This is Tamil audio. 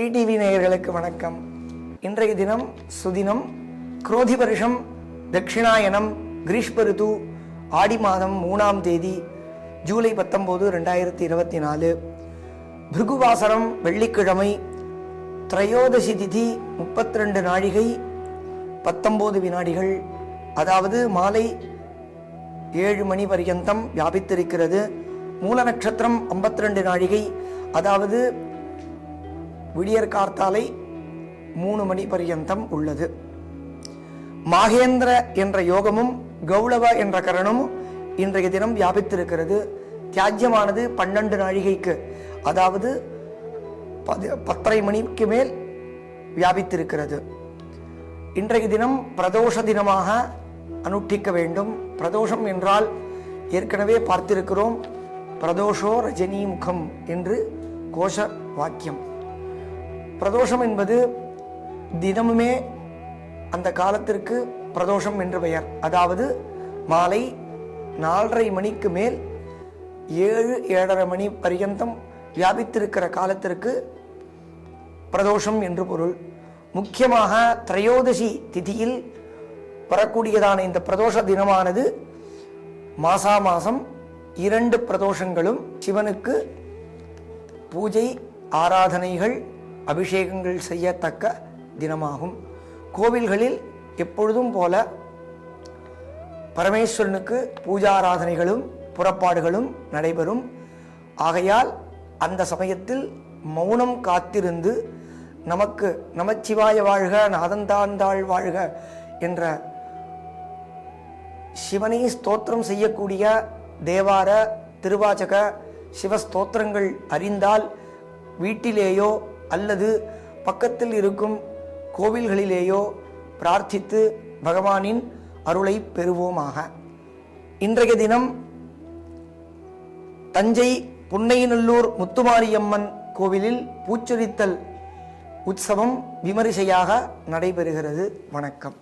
ஸ்ரீ டிவி நேயர்களுக்கு வணக்கம். இன்றைய தினம் சுதினம், குரோதி வருஷம், தட்சிணாயனம், கிரீஷ்ம ரிது, ஆடி மாதம் 3ஆம் தேதி, ஜூலை 19, 2024. பிருகுவாசரம், வெள்ளிக்கிழமை, திரையோதசி திதி 32 நாழிகை 19 வினாடிகள், அதாவது மாலை 7 மணி பர்யந்தம் வியாபித்திருக்கிறது. மூல நட்சத்திரம் 52 நாழிகை, அதாவது விடியற் கார்த்தாலை 3 மணி பர்யந்தம் உள்ளது. மாகேந்திர என்ற யோகமும் கௌளவ என்ற கரணமும் இன்றைய தினம் வியாபித்திருக்கிறது. தியாஜ்யமானது 12 நாழிகைக்கு, அதாவது 10:30 மணிக்கு மேல் வியாபித்திருக்கிறது. இன்றைய தினம் பிரதோஷ தினமாக அனுஷ்டிக்க வேண்டும். பிரதோஷம் என்றால் ஏற்கனவே பார்த்திருக்கிறோம். பிரதோஷோ ரஜினி முகம் என்று கோஷ வாக்கியம். பிரதோஷம் என்பது தினமுமே அந்த காலத்திற்கு பிரதோஷம் என்று பெயர். அதாவது மாலை 4:30 மணிக்கு மேல் 7-7:30 மணி பர்யந்தம் வியாபித்திருக்கிற காலத்திற்கு பிரதோஷம் என்று பொருள். முக்கியமாக திரையோதசி திதியில் வரக்கூடியதான இந்த பிரதோஷ தினமானது மாசா மாசம் 2 பிரதோஷங்களும் சிவனுக்கு பூஜை, ஆராதனைகள், அபிஷேகங்கள் செய்யத்தக்க தினமாகும். கோவில்களில் எப்பொழுதும் போல பரமேஸ்வரனுக்கு பூஜாராதனைகளும் புறப்பாடுகளும் நடைபெறும். ஆகையால் அந்த சமயத்தில் மௌனம் காத்திருந்து நமக்கு நமச்சிவாய வாழ்க, நாதந்தாந்தாள் வாழ்க என்ற சிவனை ஸ்தோத்திரம் செய்யக்கூடிய தேவார, திருவாச்சக, சிவஸ்தோத்திரங்கள் அறிந்தால் வீட்டிலேயோ அல்லது பக்கத்தில் இருக்கும் கோவில்களிலேயோ பிரார்த்தித்து பகவானின் அருளை பெறுவோமாக. இன்றைய தினம் தஞ்சை புன்னைநல்லூர் முத்துமாரியம்மன் கோவிலில் பூச்சொரித்தல் உற்சவம் விமரிசையாக நடைபெறுகிறது. வணக்கம்.